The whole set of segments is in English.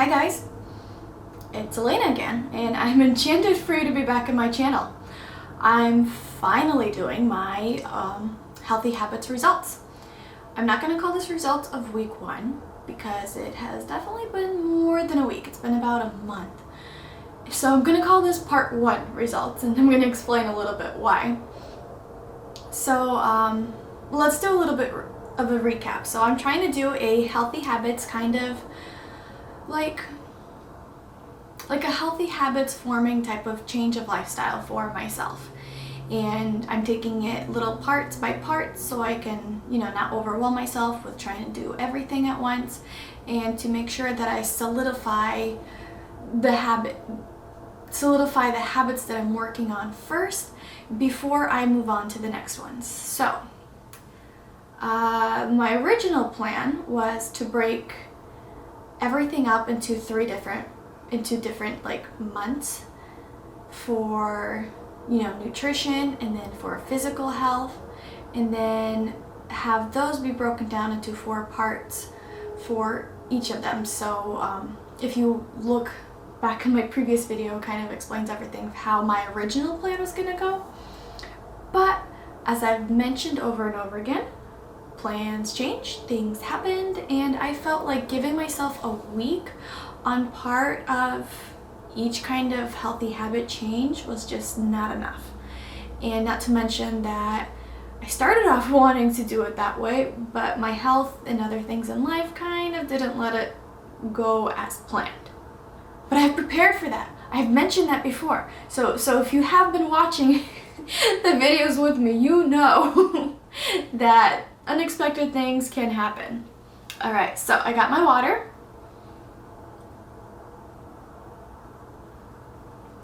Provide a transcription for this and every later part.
Hi guys, it's Elena again, and I'm enchanted for you to be back in my channel. I'm finally doing my healthy habits results. I'm not going to call this results of week 1 because it has definitely been more than a week. It's been about a month. So I'm going to call this part 1 results, and I'm going to explain a little bit why. So let's do a little bit of a recap. So I'm trying to do a healthy habits kind of like a healthy habits forming type of change of lifestyle for myself. And I'm taking it little parts by parts so I can, not overwhelm myself with trying to do everything at once, and to make sure that I solidify the habits that I'm working on first before I move on to the next ones. So my original plan was to break everything up into different like months for nutrition, and then for physical health, and then have those be broken down into 4 parts for each of them. So if you look back in my previous video, it kind of explains everything how my original plan was gonna go. But as I've mentioned over and over again, plans changed, things happened, and I felt like giving myself a week on part of each kind of healthy habit change was just not enough. And not to mention that I started off wanting to do it that way, but my health and other things in life kind of didn't let it go as planned. But I've prepared for that. I've mentioned that before. So if you have been watching the videos with me, you know that unexpected things can happen. All right, so I got my water.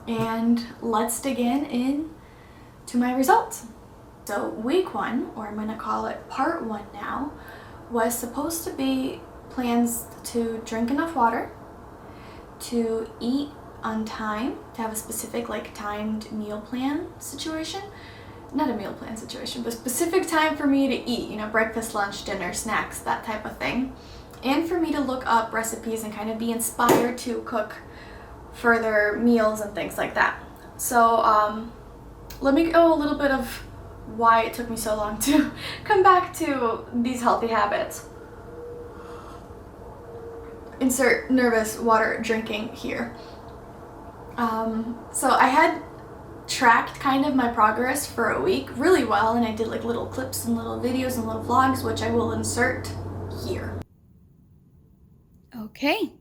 And let's dig in to my results. So week 1, or I'm gonna call it part 1 now, was supposed to be plans to drink enough water, to eat on time, to have a specific like timed meal plan situation. Not a meal plan situation, but specific time for me to eat, breakfast, lunch, dinner, snacks, that type of thing. And for me to look up recipes and kind of be inspired to cook further meals and things like that. So let me go a little bit of why it took me so long to come back to these healthy habits. Insert nervous water drinking here. So I had tracked kind of my progress for a week really well, and I did like little clips and little videos and little vlogs, which I will insert here. Okay,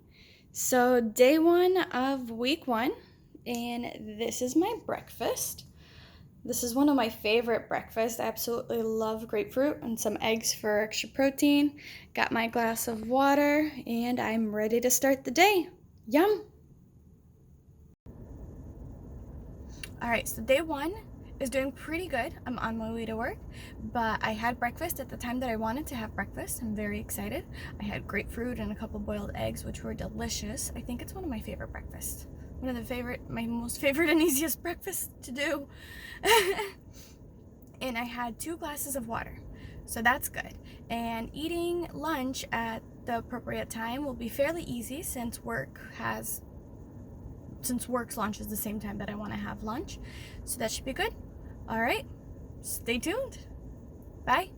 so day 1 of week 1, and this is my breakfast. This is one of my favorite breakfasts. I absolutely love grapefruit and some eggs for extra protein. Got my glass of water, and I'm ready to start the day. Yum! All right, so day 1 is doing pretty good. I'm on my way to work, but I had breakfast at the time that I wanted to have breakfast. I'm very excited. I had grapefruit and a couple boiled eggs, which were delicious. I think it's one of my favorite breakfasts. My most favorite and easiest breakfast to do. And I had 2 glasses of water, so that's good. And eating lunch at the appropriate time will be fairly easy since work's lunch is the same time that I want to have lunch. So that should be good. All right, stay tuned. Bye.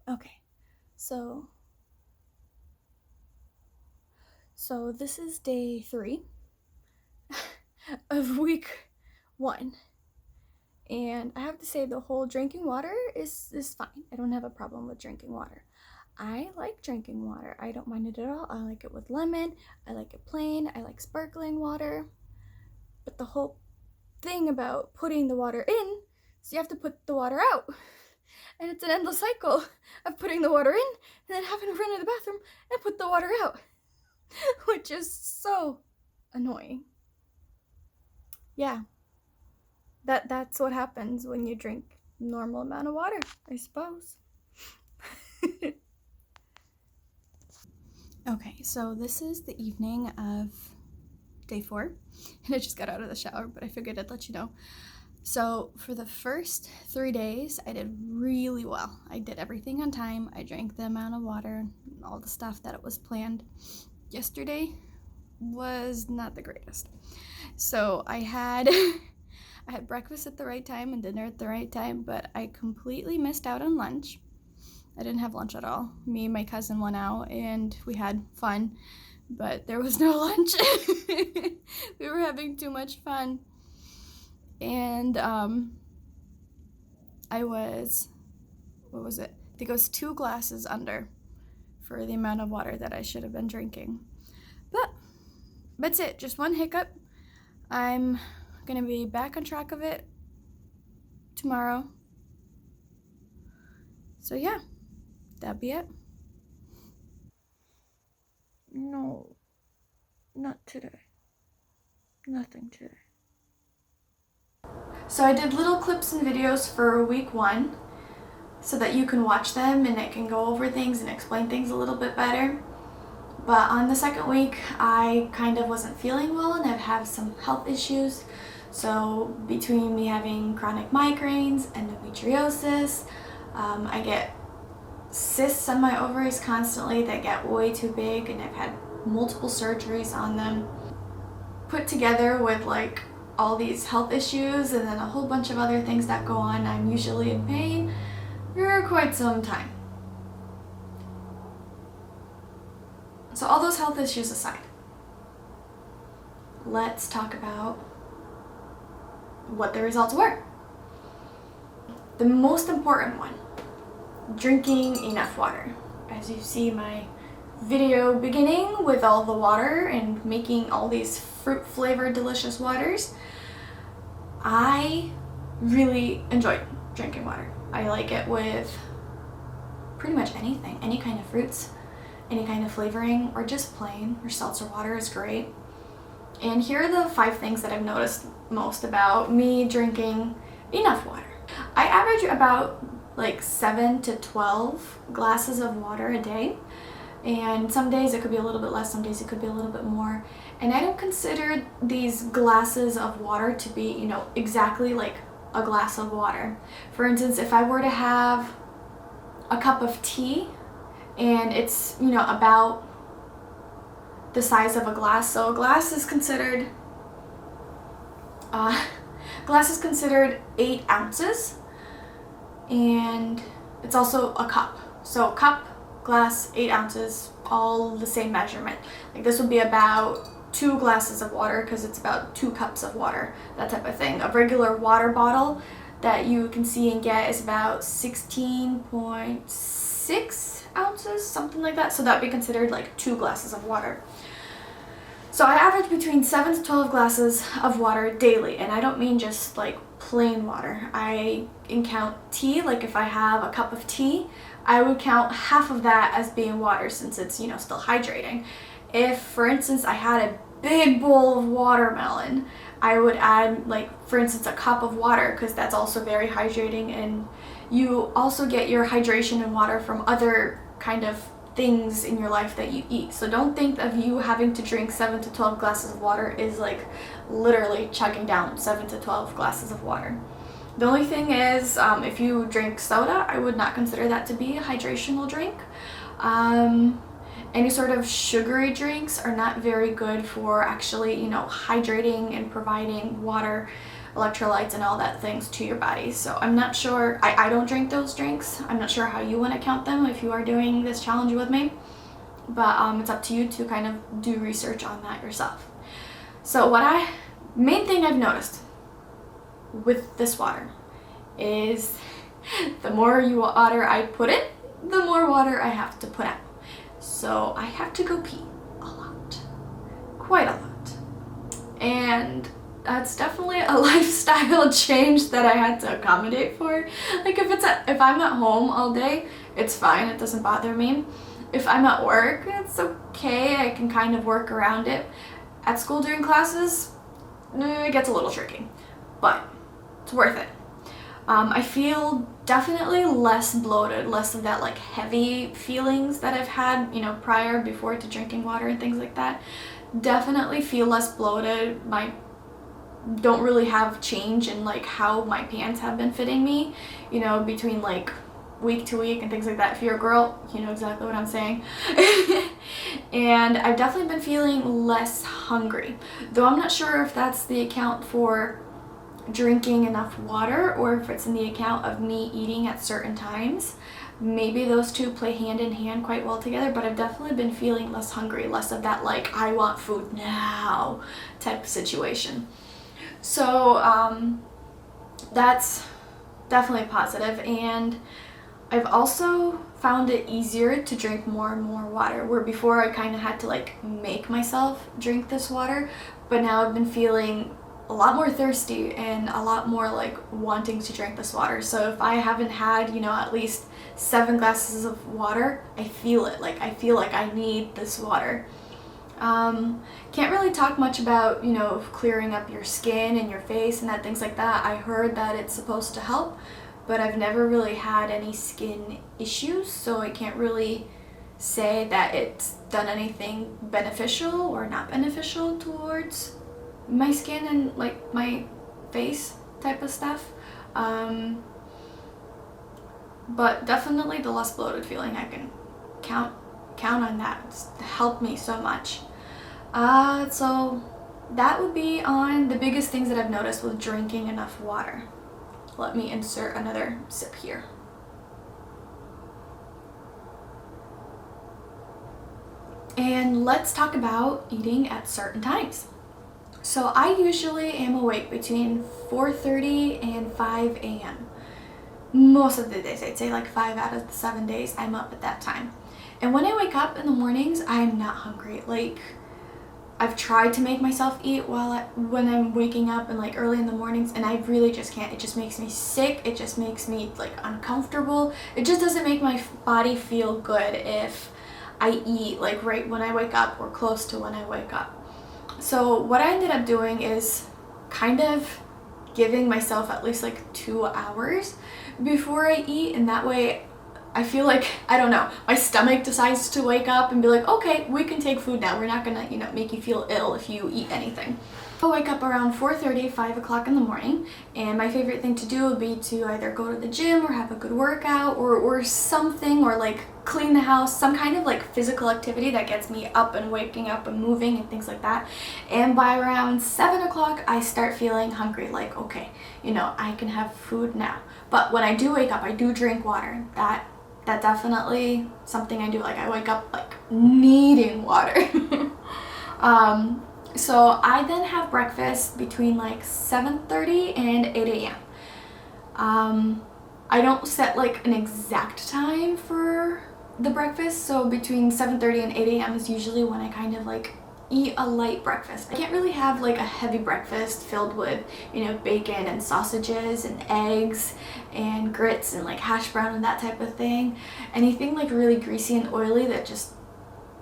Okay, so this is day 3 of week 1. And I have to say, the whole drinking water is fine. I don't have a problem with drinking water. I like drinking water. I don't mind it at all. I like it with lemon. I like it plain. I like sparkling water. But the whole thing about putting the water in, so you have to put the water out. And it's an endless cycle of putting the water in and then having to run to the bathroom and put the water out, which is so annoying. Yeah, that's what happens when you drink normal amount of water, I suppose. Okay, so this is the evening of day 4, and I just got out of the shower, but I figured I'd let you know. So for the first 3 days, I did really well. I did everything on time. I drank the amount of water, all the stuff that it was planned. Yesterday was not the greatest. So I had I had breakfast at the right time and dinner at the right time, but I completely missed out on lunch. I didn't have lunch at all. Me and my cousin went out and we had fun, but there was no lunch. We were having too much fun. And I was, what was it? I think it was 2 glasses under for the amount of water that I should have been drinking. But that's it, just one hiccup. I'm gonna be back on track of it tomorrow. So yeah, that'd be it. No, not today. Nothing today. So I did little clips and videos for week 1 so that you can watch them and I can go over things and explain things a little bit better. But on the second week, I kind of wasn't feeling well and I've had some health issues. So between me having chronic migraines, endometriosis, I get cysts on my ovaries constantly that get way too big and I've had multiple surgeries on them. Put together with like all these health issues and then a whole bunch of other things that go on, I'm usually in pain for quite some time. So all those health issues aside, let's talk about what the results were. The most important one, drinking enough water. As you see my video beginning with all the water and making all these fruit flavored delicious waters, I really enjoyed drinking water. I like it with pretty much anything, any kind of fruits, any kind of flavoring, or just plain, or seltzer water is great. And here are the 5 things that I've noticed most about me drinking enough water. I average about like 7 to 12 glasses of water a day. And some days it could be a little bit less, some days it could be a little bit more. And I don't consider these glasses of water to be, exactly like a glass of water. For instance, if I were to have a cup of tea and it's, about the size of a glass. So a glass is considered 8 ounces, and it's also a cup. So cup, glass, 8 ounces, all the same measurement. Like this would be about 2 glasses of water because it's about 2 cups of water, that type of thing. A regular water bottle that you can see and get is about 16.6 ounces, something like that. So that'd be considered like 2 glasses of water. So I average between 7 to 12 glasses of water daily, and I don't mean just like plain water. I count tea. Like if I have a cup of tea, I would count half of that as being water since it's, still hydrating. If, for instance, I had a big bowl of watermelon, I would add, like, for instance, a cup of water because that's also very hydrating, and you also get your hydration and water from other kind of things in your life that you eat. So don't think of you having to drink 7 to 12 glasses of water is like literally chugging down 7 to 12 glasses of water. The only thing is, if you drink soda, I would not consider that to be a hydrational drink. Any sort of sugary drinks are not very good for actually, hydrating and providing water, electrolytes, and all that things to your body. So I'm not sure, I don't drink those drinks. I'm not sure how you want to count them if you are doing this challenge with me. But it's up to you to kind of do research on that yourself. So main thing I've noticed with this water is the more water I put in, the more water I have to put out. So I have to go pee a lot, quite a lot. And that's definitely a lifestyle change that I had to accommodate for. Like if I'm at home all day, it's fine, it doesn't bother me. If I'm at work, it's okay, I can kind of work around it. At school during classes, it gets a little tricky, but it's worth it. I feel definitely less bloated, less of that like heavy feelings that I've had, before to drinking water and things like that. Definitely feel less bloated. My don't really have change in like how my pants have been fitting me, you know, between like week to week and things like that. If you're a girl, you know exactly what I'm saying. And I've definitely been feeling less hungry, though I'm not sure if that's the account for drinking enough water or if it's in the account of me eating at certain times. Maybe those two play hand in hand quite well together, but I've definitely been feeling less hungry, less of that like I want food now type of situation. So that's definitely positive. And I've also found it easier to drink more and more water, where before I kind of had to like make myself drink this water, but now I've been feeling a lot more thirsty and a lot more like wanting to drink this water. So if I haven't had, you know, at least 7 glasses of water, I feel it. Like I feel like I need this water. Can't really talk much about, you know, clearing up your skin and your face and that, things like that. I heard that it's supposed to help, but I've never really had any skin issues, so I can't really say that it's done anything beneficial or not beneficial towards my skin and like my face type of stuff. But definitely the less bloated feeling, I can count on that. It's helped me so much. So that would be on the biggest things that I've noticed with drinking enough water. Let me insert another sip here. And let's talk about eating at certain times. So I usually am awake between 4:30 and 5 a.m. Most of the days, I'd say like 5 out of the 7 days I'm up at that time. And when I wake up in the mornings, I'm not hungry. Like, I've tried to make myself eat when I'm waking up and like early in the mornings, and I really just can't. It just makes me sick. It just makes me like uncomfortable. It just doesn't make my body feel good if I eat like right when I wake up or close to when I wake up. So what I ended up doing is kind of giving myself at least like 2 hours before I eat, and that way I feel like, I don't know, my stomach decides to wake up and be like, okay, we can take food now. We're not gonna, you know, make you feel ill if you eat anything. I wake up around 4:30, 5 o'clock in the morning, and my favorite thing to do would be to either go to the gym or have a good workout or something, or like clean the house, some kind of like physical activity that gets me up and waking up and moving and things like that. And by around 7 o'clock, I start feeling hungry, like, okay, you know, I can have food now. But when I do wake up, I do drink water. That's definitely something I do. Like, I wake up like needing water. So I then have breakfast between like 7:30 and 8 a.m. I don't set like an exact time for the breakfast, so between 7:30 and 8 a.m. is usually when I kind of like eat a light breakfast. I can't really have like a heavy breakfast filled with, you know, bacon and sausages and eggs and grits and like hash brown and that type of thing. Anything like really greasy and oily that just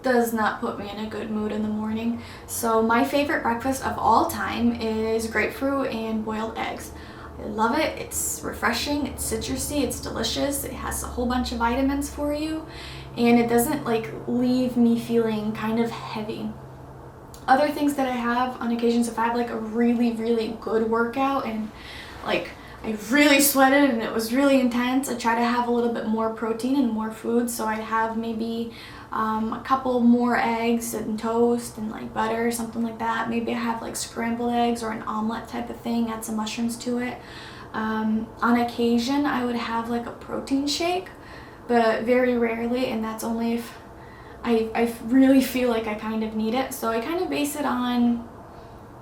does not put me in a good mood in the morning. So my favorite breakfast of all time is grapefruit and boiled eggs. I love it. It's refreshing, it's citrusy, it's delicious, it has a whole bunch of vitamins for you, and it doesn't like leave me feeling kind of heavy. Other things that I have on occasions, if I have like a really, really good workout and like I really sweated and it was really intense, I try to have a little bit more protein and more food. So I have maybe a couple more eggs and toast and like butter, something like that. Maybe I have like scrambled eggs or an omelet type of thing, add some mushrooms to it. On occasion, I would have like a protein shake, but very rarely, and that's only if I really feel like I kind of need it. So I kind of base it on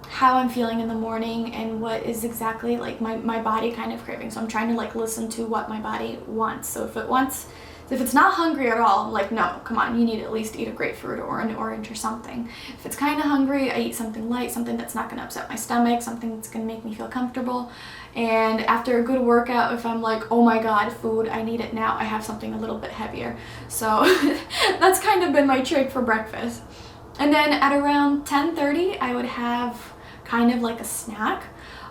how I'm feeling in the morning and what is exactly like my body kind of craving. So I'm trying to like listen to what my body wants. So if it's not hungry at all, I'm like, no, come on, you need to at least eat a grapefruit or an orange or something. If it's kind of hungry, I eat something light, something that's not going to upset my stomach, something that's going to make me feel comfortable. And after a good workout, if I'm like, oh my god, food, I need it now, I have something a little bit heavier. So that's kind of been my trick for breakfast. And then at around 10:30, I would have kind of like a snack.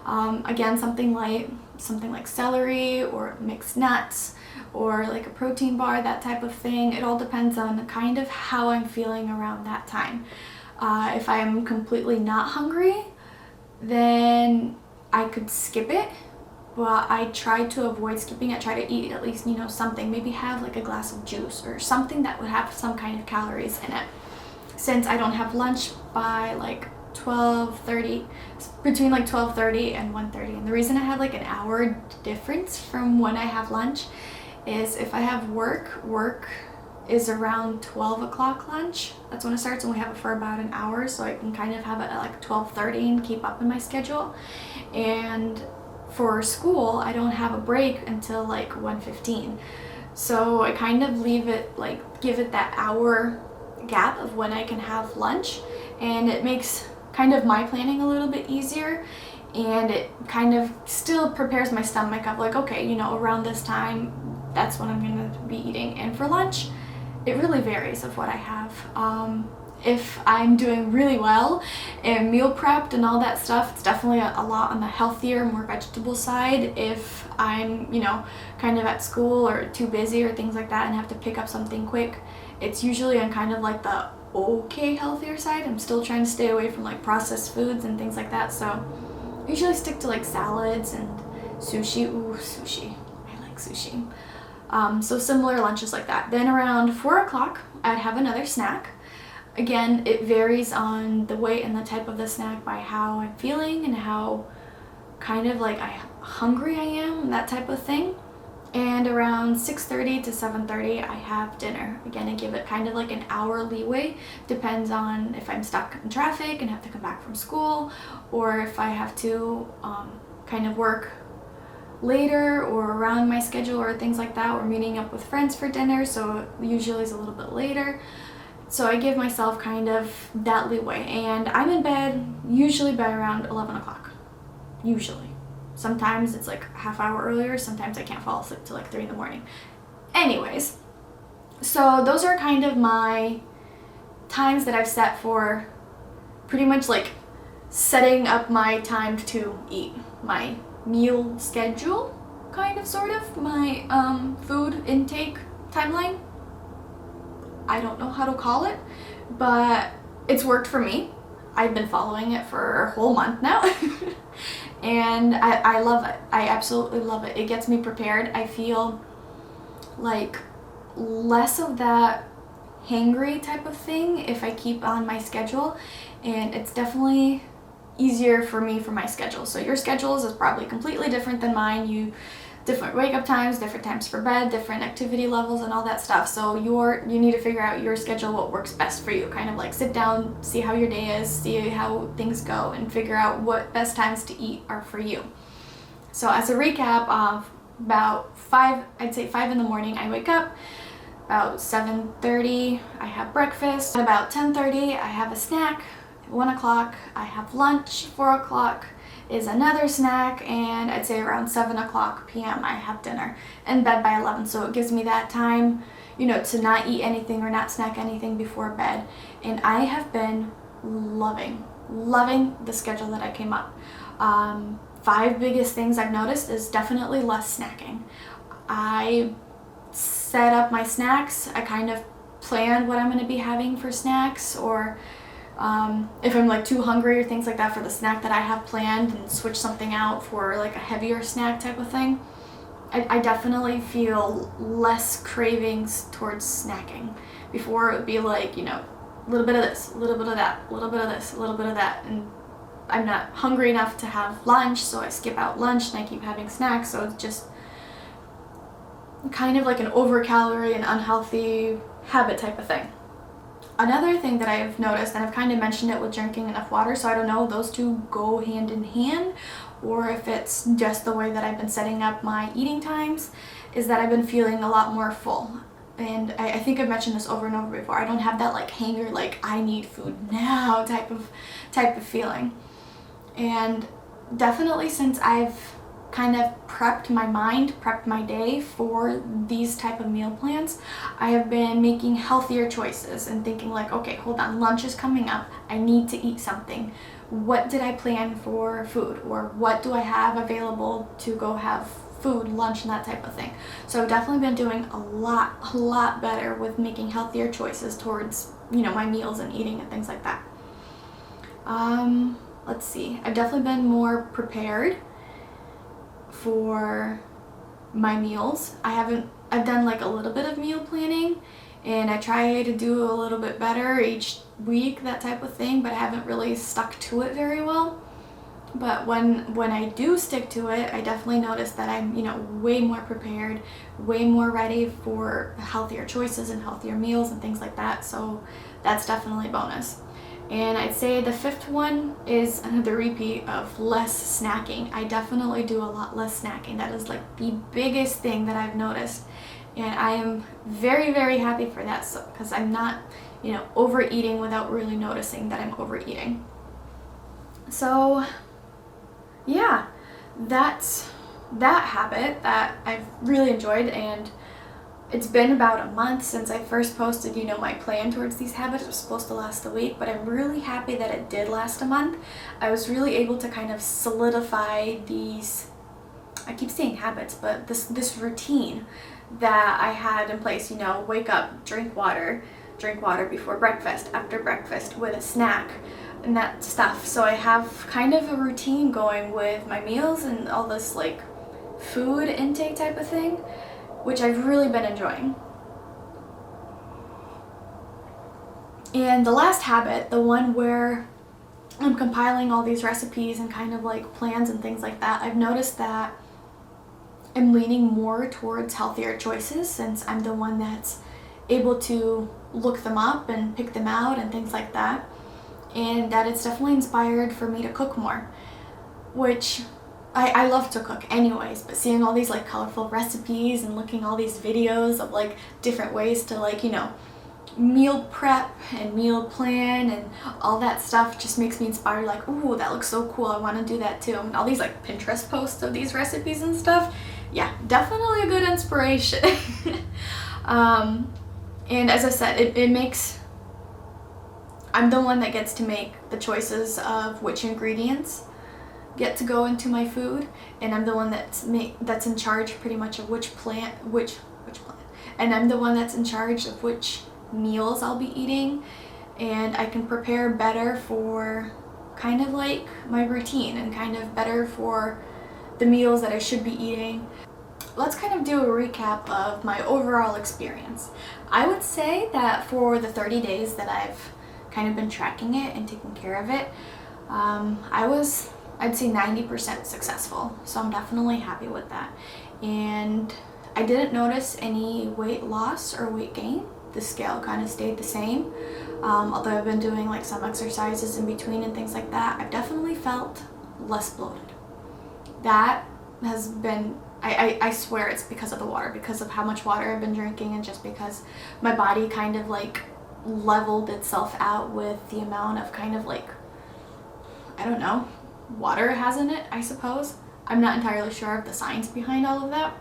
Again, something light, something like celery or mixed nuts or like a protein bar, that type of thing. It all depends on kind of how I'm feeling around that time. If I'm completely not hungry, then I could skip it. But I try to avoid skipping it. Try to eat at least, something. Maybe have like a glass of juice or something that would have some kind of calories in it. Since I don't have lunch by like 12:30, between like 12:30 and 1:30. And the reason I have like an hour difference from when I have lunch is if I have work is around 12 o'clock lunch. That's when it starts, and we have it for about an hour, so I can kind of have it at like 12:30 and keep up in my schedule. And for school, I don't have a break until like 1:15. So I kind of leave it, like give it that hour gap of when I can have lunch, and it makes kind of my planning a little bit easier, and it kind of still prepares my stomach of like, okay, around this time, that's when I'm gonna be eating. And for lunch, it really varies of what I have. If I'm doing really well and meal prepped and all that stuff, it's definitely a lot on the healthier, more vegetable side. If I'm, kind of at school or too busy or things like that and have to pick up something quick, it's usually on kind of like the okay healthier side. I'm still trying to stay away from like processed foods and things like that. So I usually stick to like salads and sushi. Ooh, sushi. I like sushi. So similar lunches like that. Then around 4 o'clock, I'd have another snack. Again, it varies on the weight and the type of the snack by how I'm feeling and how kind of like hungry I am, that type of thing. And around 6:30 to 7:30, I have dinner. Again, I give it kind of like an hour leeway. Depends on if I'm stuck in traffic and have to come back from school, or if I have to kind of work later or around my schedule or things like that, or meeting up with friends for dinner, so it usually is a little bit later. So I give myself kind of that leeway, and I'm in bed usually by around 11 o'clock. Usually. Sometimes it's like a half hour earlier, sometimes I can't fall asleep till like 3 in the morning. Anyways, so those are kind of my times that I've set for pretty much like setting up my time to eat, my meal schedule, kind of, sort of, my food intake timeline. I don't know how to call it, but it's worked for me. I've been following it for a whole month now. And I love it. I absolutely love it. It gets me prepared. I feel like less of that hangry type of thing if I keep on my schedule, and it's definitely easier for me for my schedule. So your schedules is probably completely different than mine. Different wake up times, different times for bed, different activity levels and all that stuff. So you need to figure out your schedule, what works best for you. Kind of like sit down, see how your day is, see how things go, and figure out what best times to eat are for you. So as a recap, of about 5 in the morning I wake up. About 7:30 I have breakfast. At about 10:30 I have a snack. At 1 o'clock I have lunch. 4 o'clock is another snack, and I'd say around 7 o'clock p.m. I have dinner, and bed by 11. So it gives me that time, to not eat anything or not snack anything before bed. And I have been loving the schedule that I came up. 5 biggest things I've noticed is definitely less snacking. I set up my snacks. I kind of planned what I'm going to be having for snacks, or if I'm like too hungry or things like that for the snack that I have planned, and switch something out for like a heavier snack type of thing. I definitely feel less cravings towards snacking. Before it would be like, a little bit of this, a little bit of that, a little bit of this, a little bit of that, and I'm not hungry enough to have lunch, so I skip out lunch and I keep having snacks. So it's just kind of like an over-calorie and unhealthy habit type of thing. Another thing that I've noticed, and I've kind of mentioned it with drinking enough water, so I don't know if those two go hand in hand, or if it's just the way that I've been setting up my eating times, is that I've been feeling a lot more full. And I think I've mentioned this over and over before. I don't have that like hanger, like I need food now type of feeling. And definitely since I've kind of prepped my mind, prepped my day for these type of meal plans, I have been making healthier choices and thinking like, okay, hold on, lunch is coming up. I need to eat something. What did I plan for food? Or what do I have available to go have food, lunch, and that type of thing. So I've definitely been doing a lot better with making healthier choices towards, my meals and eating and things like that. let's see, I've definitely been more prepared for my meals. I've done like a little bit of meal planning, and I try to do a little bit better each week, that type of thing, but I haven't really stuck to it very well. But when I do stick to it, I definitely notice that I'm, way more prepared, way more ready for healthier choices and healthier meals and things like that. So that's definitely a bonus. And I'd say the fifth one is another repeat of less snacking. I definitely do a lot less snacking. That is like the biggest thing that I've noticed. And I am very, very happy for that, so because I'm not, overeating without really noticing that I'm overeating. So yeah, that's that habit that I've really enjoyed, and it's been about a month since I first posted, my plan towards these habits. It was supposed to last a week, but I'm really happy that it did last a month. I was really able to kind of solidify these, I keep saying habits, but this routine that I had in place, wake up, drink water before breakfast, after breakfast, with a snack, and that stuff. So I have kind of a routine going with my meals and all this like food intake type of thing, which I've really been enjoying. And the last habit, the one where I'm compiling all these recipes and kind of like plans and things like that, I've noticed that I'm leaning more towards healthier choices, since I'm the one that's able to look them up and pick them out and things like that. And that it's definitely inspired for me to cook more, which I love to cook anyways, but seeing all these like colorful recipes and looking all these videos of like different ways to like, meal prep and meal plan and all that stuff just makes me inspired, like, ooh, that looks so cool, I want to do that too. And all these like Pinterest posts of these recipes and stuff, yeah, definitely a good inspiration. And as I said, it makes, I'm the one that gets to make the choices of which ingredients get to go into my food, and I'm the one that's in charge pretty much of which plant, and I'm the one that's in charge of which meals I'll be eating, and I can prepare better for kind of like my routine and kind of better for the meals that I should be eating. Let's kind of do a recap of my overall experience. I would say that for the 30 days that I've kind of been tracking it and taking care of it, I'd say 90% successful. So I'm definitely happy with that. And I didn't notice any weight loss or weight gain. The scale kind of stayed the same. Although I've been doing like some exercises in between and things like that, I've definitely felt less bloated. That has been, I swear it's because of the water, because of how much water I've been drinking, and just because my body kind of like leveled itself out with the amount of kind of like, I don't know, water it has in it, I suppose. I'm not entirely sure of the science behind all of that.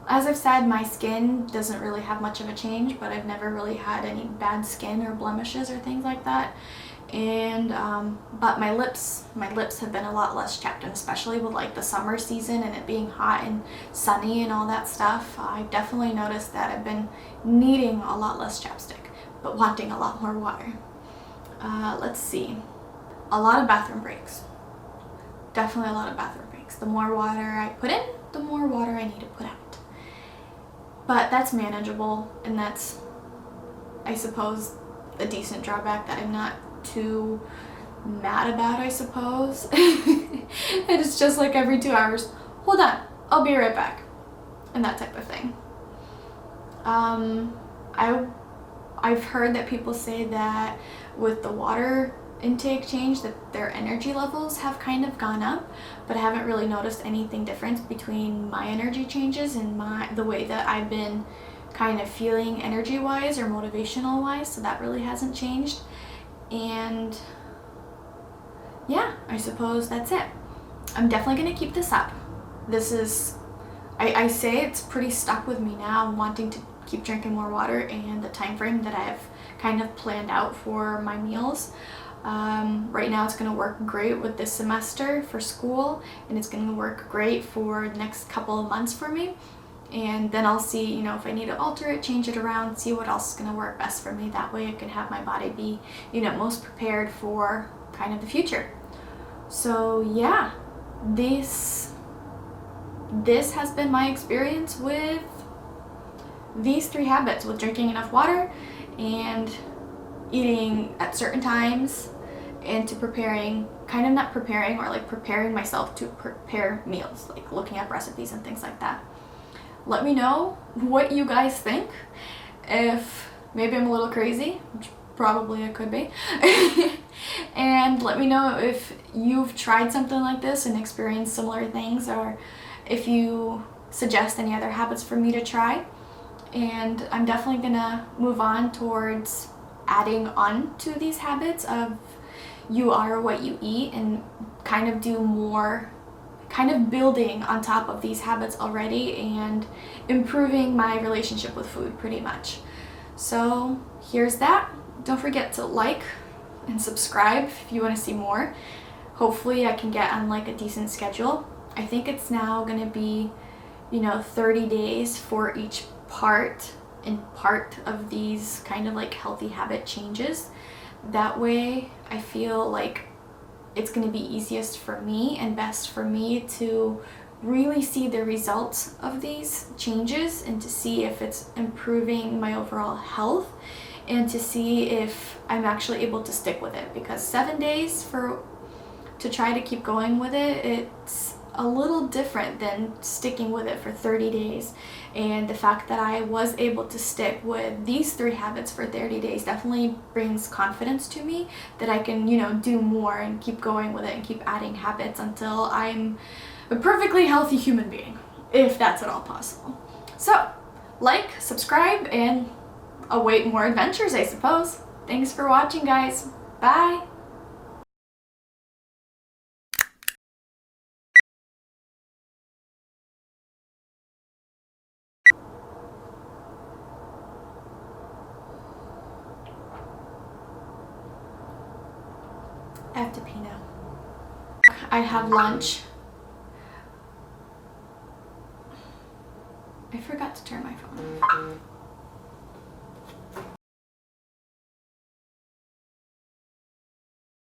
As I've said, my skin doesn't really have much of a change, but I've never really had any bad skin or blemishes or things like that. And but my lips have been a lot less chapped, and especially with like the summer season and it being hot and sunny and all that stuff, I definitely noticed that I've been needing a lot less chapstick, but wanting a lot more water. Let's see, a lot of bathroom breaks. Definitely a lot of bathroom breaks. The more water I put in, the more water I need to put out. But that's manageable, and that's, I suppose, a decent drawback that I'm not too mad about, I suppose. And it's just like every 2 hours, hold on, I'll be right back, and that type of thing. I've heard that people say that with the water intake change that their energy levels have kind of gone up, but I haven't really noticed anything different between my energy changes and the way that I've been kind of feeling energy wise or motivational wise, so that really hasn't changed. And yeah, I suppose that's it. I'm definitely going to keep this up. This is, I say it's pretty stuck with me now, wanting to keep drinking more water and the time frame that I've kind of planned out for my meals. Right now it's going to work great with this semester for school, and it's going to work great for the next couple of months for me. and then I'll see, you know, if I need to alter it, change it around, see what else is going to work best for me. That way I can have my body be, you know, most prepared for kind of the future. So yeah, this has been my experience with these 3 habits, with drinking enough water and eating at certain times, and to preparing, kind of not preparing, or like preparing myself to prepare meals, like looking up recipes and things like that. Let me know what you guys think. If maybe I'm a little crazy, which probably I could be. And let me know if you've tried something like this and experienced similar things, or if you suggest any other habits for me to try. And I'm definitely gonna move on towards adding on to these habits of you are what you eat, and kind of do more, kind of building on top of these habits already and improving my relationship with food pretty much. So here's that. Don't forget to like and subscribe if you want to see more. Hopefully I can get on like a decent schedule. I think it's now going to be, you know, 30 days for each part of these kind of like healthy habit changes. That way I feel like it's going to be easiest for me and best for me to really see the results of these changes, and to see if it's improving my overall health, and to see if I'm actually able to stick with it. Because 7 days to try to keep going with it, it's a little different than sticking with it for 30 days. And the fact that I was able to stick with these 3 habits for 30 days definitely brings confidence to me that I can, you know, do more and keep going with it and keep adding habits until I'm a perfectly healthy human being, if that's at all possible. So, like, subscribe, and await more adventures, I suppose. Thanks for watching, guys. Bye! I have to pee now. I have lunch. I forgot to turn my phone off.